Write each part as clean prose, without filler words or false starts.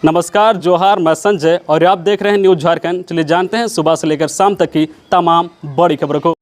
नमस्कार, जोहार, मैं संजय और आप देख रहे हैं न्यूज झारखंड। चलिए जानते हैं सुबह से लेकर शाम तक की तमाम बड़ी खबरों को।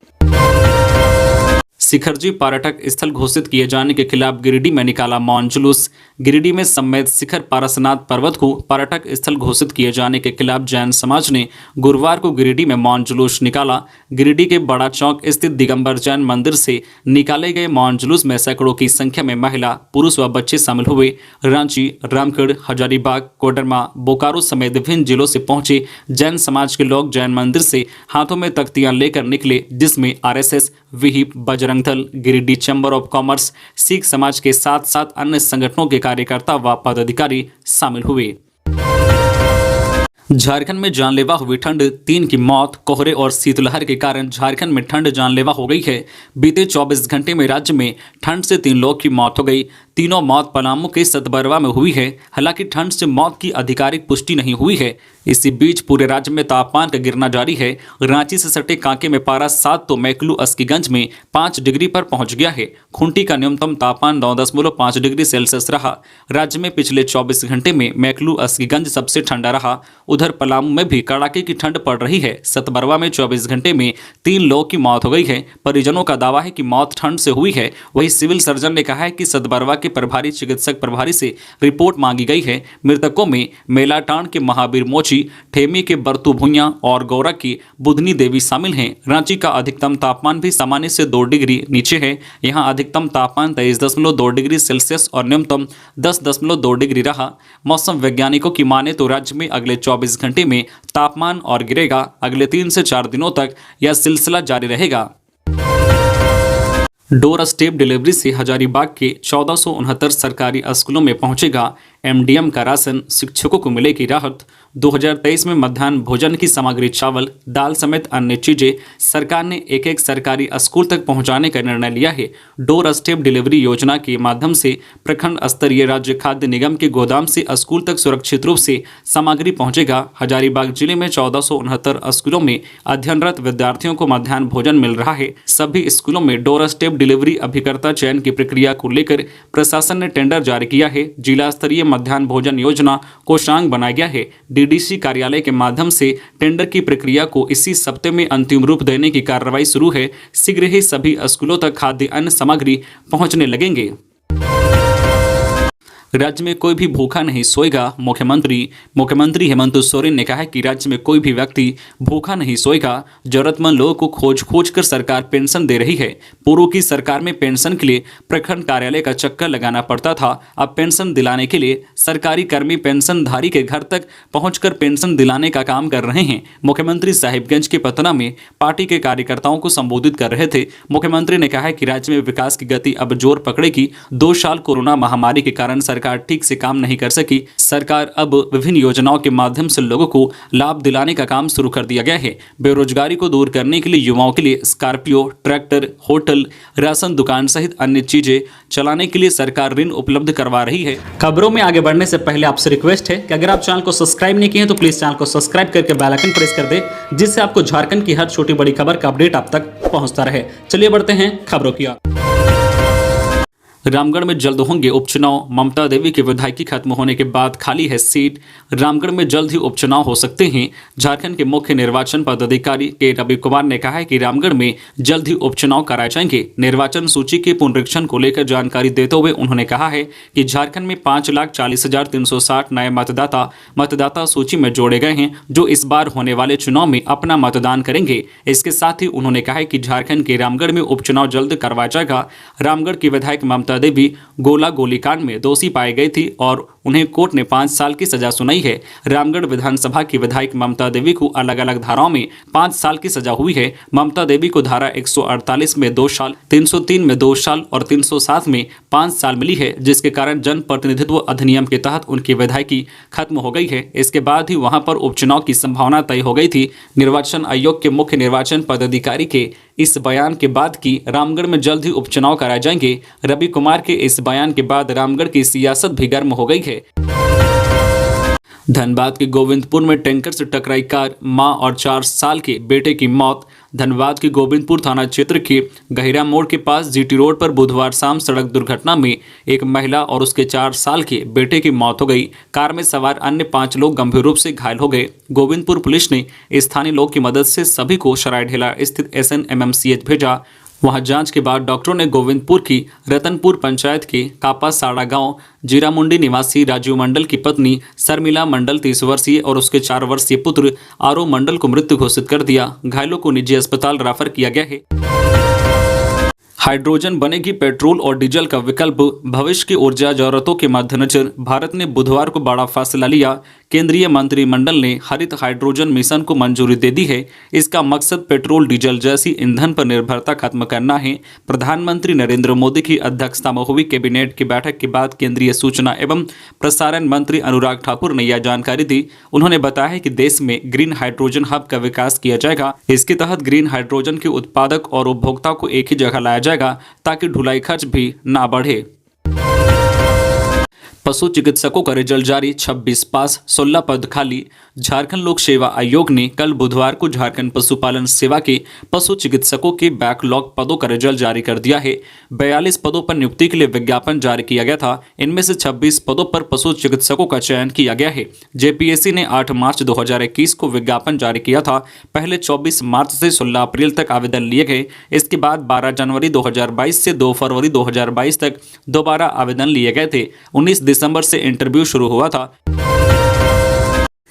शिखरजी पर्यटक स्थल घोषित किए जाने के खिलाफ गिरिडीह में निकाला मौन जुलूस। गिरिडीह में सम्मेत शिखर पारसनाथ पर्वत को पर्यटक स्थल घोषित किए जाने के खिलाफ जैन समाज ने गुरुवार को गिरिडीह में मौन जुलूस निकाला। गिरिडीह के बड़ा चौक स्थित दिगंबर जैन मंदिर से निकाले गए मौन जुलूस में सैकड़ों की संख्या में महिला, पुरुष व बच्चे शामिल हुए। रांची, रामगढ़, हजारीबाग, कोडरमा, बोकारो समेत विभिन्न जिलों से पहुंचे जैन समाज के लोग जैन मंदिर से हाथों में तख्तियां लेकर निकले, जिसमें RSS, विहिप, Bajrang Dal, Giridih chamber of commerce, Sikh समाज के साथ साथ अन्य संगठनों के कार्यकर्ता व पदाधिकारी शामिल हुए। झारखंड में जानलेवा हुई ठंड, 3 की मौत। कोहरे और शीतलहर के कारण झारखंड में ठंड जानलेवा हो गई है। बीते 24 घंटे में राज्य में ठंड से 3 लोग की मौत हो गई। तीनों मौत पलामू के सतबरवा में हुई है। हालांकि ठंड से मौत की आधिकारिक पुष्टि नहीं हुई है। इसी बीच पूरे राज्य में तापमान का गिरना जारी है। रांची से सटे कांके में पारा 7 तो मैकलू अस्कीगंज में 5 डिग्री पर पहुंच गया है। खूंटी का न्यूनतम तापमान 9.5 डिग्री सेल्सियस रहा। राज्य में पिछले 24 घंटे में मैकलू अस्कीगंज सबसे ठंडा रहा। उधर पलामू में भी कड़ाके की ठंड पड़ रही है। सतबरवा में 24 घंटे में 3 लोगों की मौत हो गई है। परिजनों का दावा है कि मौत ठंड से हुई है। वहीं सिविल सर्जन ने कहा है कि सतबरवा के प्रभारी चिकित्सक प्रभारी से रिपोर्ट मांगी गई है। मृतकों में मेलाटांड के महावीर मोची, ठेमी के बरतू भुइयां और गौरा की बुधनी देवी शामिल हैं। रांची का अधिकतम तापमान भी सामान्य से 2 डिग्री नीचे है। यहां अधिकतम तापमान 23.2 डिग्री सेल्सियस और न्यूनतम 10.2 डिग्री रहा। मौसम वैज्ञानिकों की माने तो राज्य में अगले 24 घंटे में तापमान और गिरेगा। अगले 3 से 4 दिनों तक यह सिलसिला जारी रहेगा। डोर स्टेप डिलीवरी से हजारीबाग के 1469 सरकारी स्कूलों में पहुंचेगा एमडीएम का राशन। शिक्षकों को मिलेगी राहत। 2023 में मध्याह्न भोजन की सामग्री, चावल, दाल समेत अन्य चीजें सरकार ने एक सरकारी स्कूल तक पहुंचाने का निर्णय लिया है। डोर स्टेप डिलीवरी योजना के माध्यम से प्रखंड स्तरीय राज्य खाद्य निगम के गोदाम से स्कूल तक सुरक्षित रूप से सामग्री पहुंचेगा। हजारीबाग जिले में 1469 स्कूलों में अध्ययनरत विद्यार्थियों को मध्याह्न भोजन मिल रहा है। सभी स्कूलों में डोर स्टेप डिलीवरी अभिकर्ता चयन की प्रक्रिया को लेकर प्रशासन ने टेंडर जारी किया है। जिला स्तरीय मध्याह्न भोजन योजना कोषांग बनाया गया है। डीडीसी कार्यालय के माध्यम से टेंडर की प्रक्रिया को इसी सप्ताह में अंतिम रूप देने की कार्रवाई शुरू है। शीघ्र ही सभी स्कूलों तक खाद्य अन्न सामग्री पहुंचने लगेंगे। राज्य में कोई भी भूखा नहीं सोएगा। मुख्यमंत्री हेमंत सोरेन ने कहा है कि राज्य में कोई भी व्यक्ति भूखा नहीं सोएगा। जरूरतमंद लोगों को खोज कर सरकार पेंशन दे रही है। पूर्व की सरकार में पेंशन के लिए प्रखंड कार्यालय का चक्कर लगाना पड़ता था। अब पेंशन दिलाने के लिए सरकारी कर्मी पेंशनधारी के घर तक पहुंचकर पेंशन दिलाने का काम कर रहे हैं। मुख्यमंत्री साहिबगंज के पतना में पार्टी के कार्यकर्ताओं को संबोधित कर रहे थे। मुख्यमंत्री ने कहा है कि राज्य में विकास की गति अब जोर पकड़ेगी। 2 साल कोरोना महामारी के कारण सरकार ठीक से काम नहीं कर सकी। सरकार अब विभिन्न योजनाओं के माध्यम से लोगों को लाभ दिलाने का काम शुरू कर दिया गया है। बेरोजगारी को दूर करने के लिए युवाओं के लिए स्कॉर्पियो, ट्रैक्टर, होटल, राशन दुकान सहित अन्य चीजें चलाने के लिए सरकार ऋण उपलब्ध करवा रही है। खबरों में आगे बढ़ने से पहले आपसे रिक्वेस्ट है कि अगर आप चैनल को सब्सक्राइब नहीं किए हैं तो प्लीज चैनल को सब्सक्राइब करके बेल आइकन प्रेस कर दे, जिससे आपको झारखंड की हर छोटी बड़ी खबर का अपडेट आप तक पहुंचता रहे। चलिए बढ़ते हैं खबरों की ओर। रामगढ़ में जल्द होंगे उपचुनाव। ममता देवी की विधायकी खत्म होने के बाद खाली है सीट। रामगढ़ में जल्द ही उपचुनाव हो सकते हैं। झारखंड के मुख्य निर्वाचन पदाधिकारी के रवि कुमार ने कहा है कि रामगढ़ में जल्द ही उपचुनाव कराए जाएंगे। निर्वाचन सूची के पुनरीक्षण को लेकर जानकारी देते हुए उन्होंने कहा है कि झारखंड में 5,40,360 नए मतदाता सूची में जोड़े गए हैं, जो इस बार होने वाले चुनाव में अपना मतदान करेंगे। इसके साथ ही उन्होंने कहा है कि झारखंड के रामगढ़ में उपचुनाव जल्द करवाया जाएगा। रामगढ़ की विधायक ममता देवी गोला गोलीकांड में दोषी पाई गई थी और उन्हें कोर्ट ने 5 साल की सजा सुनाई है। रामगढ़ विधानसभा की विधायक ममता देवी को अलग अलग धाराओं में 5 साल की सजा हुई है। ममता देवी को धारा 148 में 2 साल, 303 में 2 साल और 307 में 5 साल मिली है, जिसके कारण जनप्रतिनिधित्व अधिनियम के तहत उनकी विधायकी खत्म हो गई है। इसके बाद ही वहां पर उपचुनाव की संभावना तय हो गई थी। निर्वाचन आयोग के मुख्य निर्वाचन पदाधिकारी के इस बयान के बाद कि रामगढ़ में जल्द ही उपचुनाव कराए जाएंगे। रवि कुमार के इस बयान के बाद रामगढ़ की सियासत भी गर्म हो गई है। धनबाद के गोविंदपुर में टैंकर से टकराई कार, मां और 4 साल के बेटे की मौत। धनबाद के गोविंदपुर थाना क्षेत्र के गहिरा मोड़ के पास जीटी रोड पर बुधवार शाम सड़क दुर्घटना में एक महिला और उसके 4 साल के बेटे की मौत हो गई। कार में सवार अन्य 5 लोग गंभीर रूप से घायल हो गए। गोविंदपुर पुलिस ने स्थानीय लोग की मदद से सभी को सरायढेला स्थित SNMMCH भेजा। वहां जांच के बाद डॉक्टरों ने गोविंदपुर की रतनपुर पंचायत के कापासाड़ा गांव जीरामुंडी निवासी राजीव मंडल की पत्नी शर्मिला मंडल 30 वर्षीय और उसके 4 वर्षीय पुत्र आरो मंडल को मृत घोषित कर दिया। घायलों को निजी अस्पताल रेफर किया गया है। हाइड्रोजन बनेगी पेट्रोल और डीजल का विकल्प। भविष्य की ऊर्जा जरूरतों के मद्देनजर भारत ने बुधवार को बड़ा फैसला लिया। केंद्रीय मंत्रिमंडल ने हरित हाइड्रोजन मिशन को मंजूरी दे दी है। इसका मकसद पेट्रोल डीजल जैसी ईंधन पर निर्भरता खत्म करना है। प्रधानमंत्री नरेंद्र मोदी की अध्यक्षता में हुई कैबिनेट की बैठक के बाद केंद्रीय सूचना एवं प्रसारण मंत्री अनुराग ठाकुर ने यह जानकारी दी। उन्होंने बताया कि देश में ग्रीन हाइड्रोजन हब का विकास किया जाएगा। इसके तहत ग्रीन हाइड्रोजन के उत्पादक और उपभोक्ता को एक ही जगह लाया जाएगा ताकि ढुलाई खर्च भी ना बढ़े। पशु चिकित्सकों का रिजल्ट जारी, 26 पास 16 पद खाली। झारखंड लोक सेवा आयोग ने कल बुधवार को झारखंड पशुपालन सेवा के पशु चिकित्सकों के बैकलॉग पदों का रिजल्ट जारी कर दिया है। 42 पदों पर नियुक्ति के लिए विज्ञापन जारी किया गया था। इनमें से 26 पदों पर पशु चिकित्सकों का चयन किया गया है। जेपीएससी ने 8 मार्च 2021 को विज्ञापन जारी किया था। पहले 24 मार्च से 16 अप्रैल तक आवेदन लिए गए। इसके बाद 12 जनवरी 2022 से 2 फरवरी 2022 तक दोबारा आवेदन लिए गए थे। 19 दिसंबर से इंटरव्यू शुरू हुआ था।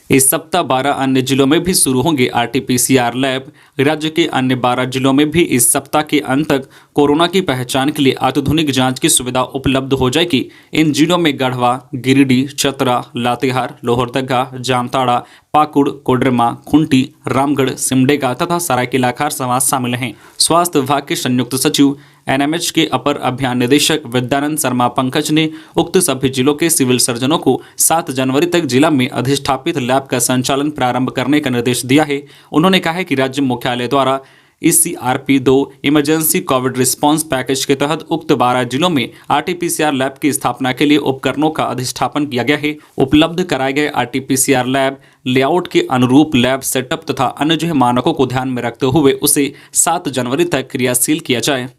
इस सप्ताह 12 अन्य जिलों में भी शुरू होंगे RT-PCR लैब। राज्य के अन्य 12 जिलों में भी इस सप्ताह के अंत तक कोरोना की पहचान के लिए अत्याधुनिक जांच की सुविधा उपलब्ध हो जाएगी। इन जिलों में गढ़वा, गिरिडीह, चतरा, लातेहार, लोहरदगा, जामताड़ा, पाकुड़, कोडरमा, खुंटी, रामगढ़, सिमडेगा तथा सरायकेला खरसावां शामिल हैं। स्वास्थ्य विभाग के संयुक्त सचिव NMH के अपर अभियान निदेशक विद्यानंद शर्मा पंकज ने उक्त सभी जिलों के सिविल सर्जनों को 7 जनवरी तक जिला में अधिष्ठापित लैब का संचालन प्रारंभ करने का निर्देश दिया है। उन्होंने कहा है कि राज्य मुख्यालय द्वारा ECRP-2 emergency Covid response package के तहत उक्त 12 जिलों में RT-PCR लैब की स्थापना के लिए उपकरणों का अधिष्ठापन किया गया है। उपलब्ध कराए गए RT-PCR लैब लेआउट के अनुरूप लैब सेटअप तथा अन्य मानकों को ध्यान में रखते हुए उसे 7 जनवरी तक क्रियाशील किया जाए।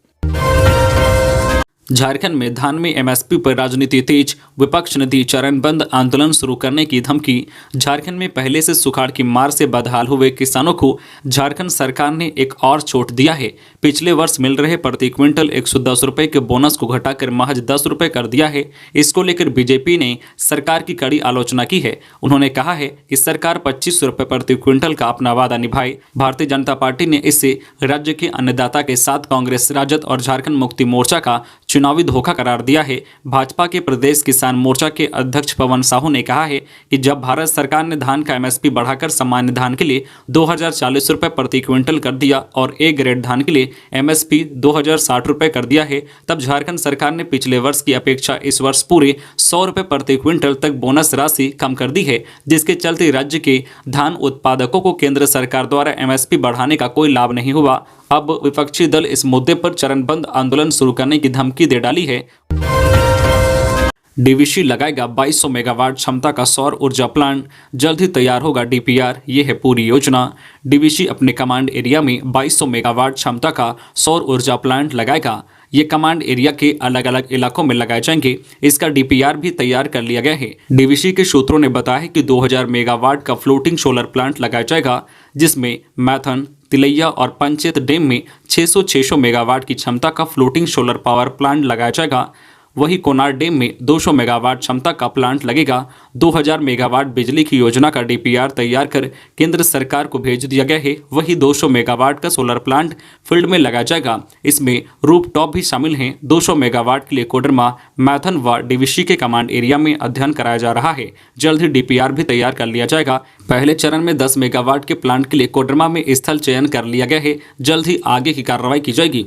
झारखंड में धान में MSP पर राजनीति तेज, विपक्ष ने दी चरणबंद आंदोलन शुरू करने की धमकी। झारखंड में पहले से सुखाड़ की मार से बदहाल हुए किसानों को झारखंड सरकार ने एक और छूट दिया है। पिछले वर्ष मिल रहे प्रति क्विंटल 110 रुपये के बोनस को घटाकर महज 10 रुपये कर दिया है। इसको लेकर बीजेपी ने सरकार की कड़ी आलोचना की है। उन्होंने कहा है कि सरकार 25 रुपये प्रति क्विंटल का अपना वादा निभाए। भारतीय जनता पार्टी ने इससे राज्य के अन्नदाता के साथ कांग्रेस, राजद और झारखंड मुक्ति मोर्चा का चुनावी धोखा करार दिया है। भाजपा के प्रदेश किसान मोर्चा के अध्यक्ष पवन साहू ने कहा है कि जब भारत सरकार ने धान का MSP बढ़ाकर सामान्य धान के लिए 2040 रुपये प्रति क्विंटल कर दिया और A ग्रेड धान के लिए MSP 2060 रुपये कर दिया है, तब झारखंड सरकार ने पिछले वर्ष की अपेक्षा इस वर्ष पूरे 100 रुपये प्रति क्विंटल तक बोनस राशि कम कर दी है, जिसके चलते राज्य के धान उत्पादकों को केंद्र सरकार द्वारा MSP बढ़ाने का कोई लाभ नहीं हुआ। अब विपक्षी दल इस मुद्दे पर चरणबंद आंदोलन शुरू करने की धमकी दे डाली है। DVC लगाएगा 2200 मेगावाट क्षमता का सौर ऊर्जा प्लांट, जल्द ही तैयार होगा DPR। ये है पूरी योजना। DVC अपने कमांड एरिया में 2200 मेगावाट क्षमता का सौर ऊर्जा प्लांट लगाएगा। ये कमांड एरिया के अलग अलग इलाकों में लगाए जाएंगे। इसका DPR भी तैयार कर लिया गया है। DVC के सूत्रों ने बताया कि 2000 मेगावाट का फ्लोटिंग सोलर प्लांट लगाया जाएगा, जिसमें मैथन, तिलैया और पंचेत डैम में 600 मेगावाट की क्षमता का फ्लोटिंग सोलर पावर प्लांट लगाया जाएगा। वही कोनार डैम में 200 मेगावाट क्षमता का प्लांट लगेगा। 2000 मेगावाट बिजली की योजना का DPR तैयार कर केंद्र सरकार को भेज दिया गया है। वही 200 मेगावाट का सोलर प्लांट फील्ड में लगाया जाएगा। इसमें रूफटॉप भी शामिल हैं। 200 मेगावाट के लिए कोडरमा, मैथन व DVC के कमांड एरिया में अध्ययन कराया जा रहा है। जल्द ही DPR भी तैयार कर लिया जाएगा। पहले चरण में 10 मेगावाट के प्लांट के लिए कोडरमा में स्थल चयन कर लिया गया है। जल्द ही आगे की कार्रवाई की जाएगी।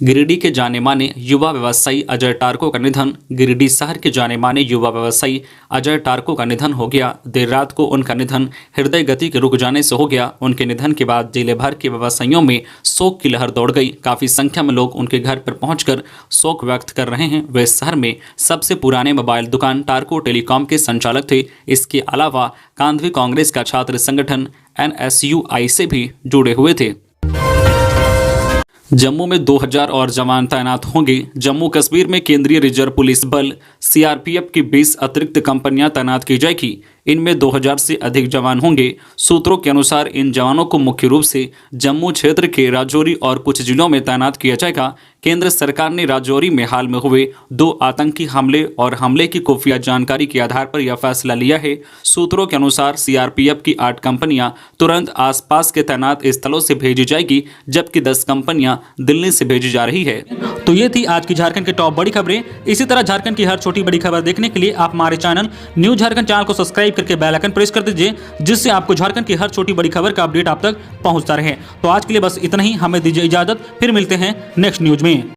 गिरिडीह के जाने माने युवा व्यवसायी अजय टारको का निधन। गिरिडीह शहर के जाने माने युवा व्यवसायी अजय टारको का निधन हो गया। देर रात को उनका निधन हृदय गति के रुक जाने से हो गया। उनके निधन के बाद जिले भर के व्यवसायियों में शोक की लहर दौड़ गई। काफी संख्या में लोग उनके घर पर पहुंचकर शोक व्यक्त कर रहे हैं। वे शहर में सबसे पुराने मोबाइल दुकान टारको टेलीकॉम के संचालक थे। इसके अलावा कांधवी कांग्रेस का छात्र संगठन NSUI से भी जुड़े हुए थे। जम्मू में 2000 और जवान तैनात होंगे। जम्मू कश्मीर में केंद्रीय रिजर्व पुलिस बल CRPF की 20 अतिरिक्त कंपनियां तैनात की जाएगी। इनमें 2000 से अधिक जवान होंगे। सूत्रों के अनुसार इन जवानों को मुख्य रूप से जम्मू क्षेत्र के राजौरी और कुछ जिलों में तैनात किया जाएगा। केंद्र सरकार ने राजौरी में हाल में हुए 2 आतंकी हमले और हमले की खुफिया जानकारी के आधार पर यह फैसला लिया है। सूत्रों के अनुसार CRPF की 8 कंपनियां तुरंत आसपास के तैनात स्थलों से भेजी जाएगी, जबकि 10 कंपनियां दिल्ली से भेजी जा रही है। तो ये थी आज की झारखंड की टॉप बड़ी खबरें। इसी तरह झारखंड की हर छोटी बड़ी खबर देखने के लिए आप हमारे चैनल न्यूज झारखंड चैनल को सब्सक्राइब करके बेल आइकन प्रेस कर दीजिए, जिससे आपको झारखंड की हर छोटी बड़ी खबर का अपडेट आप तक पहुंचता रहे। तो आज के लिए बस इतना ही। हमें दीजिए इजाजत, फिर मिलते हैं नेक्स्ट न्यूज में।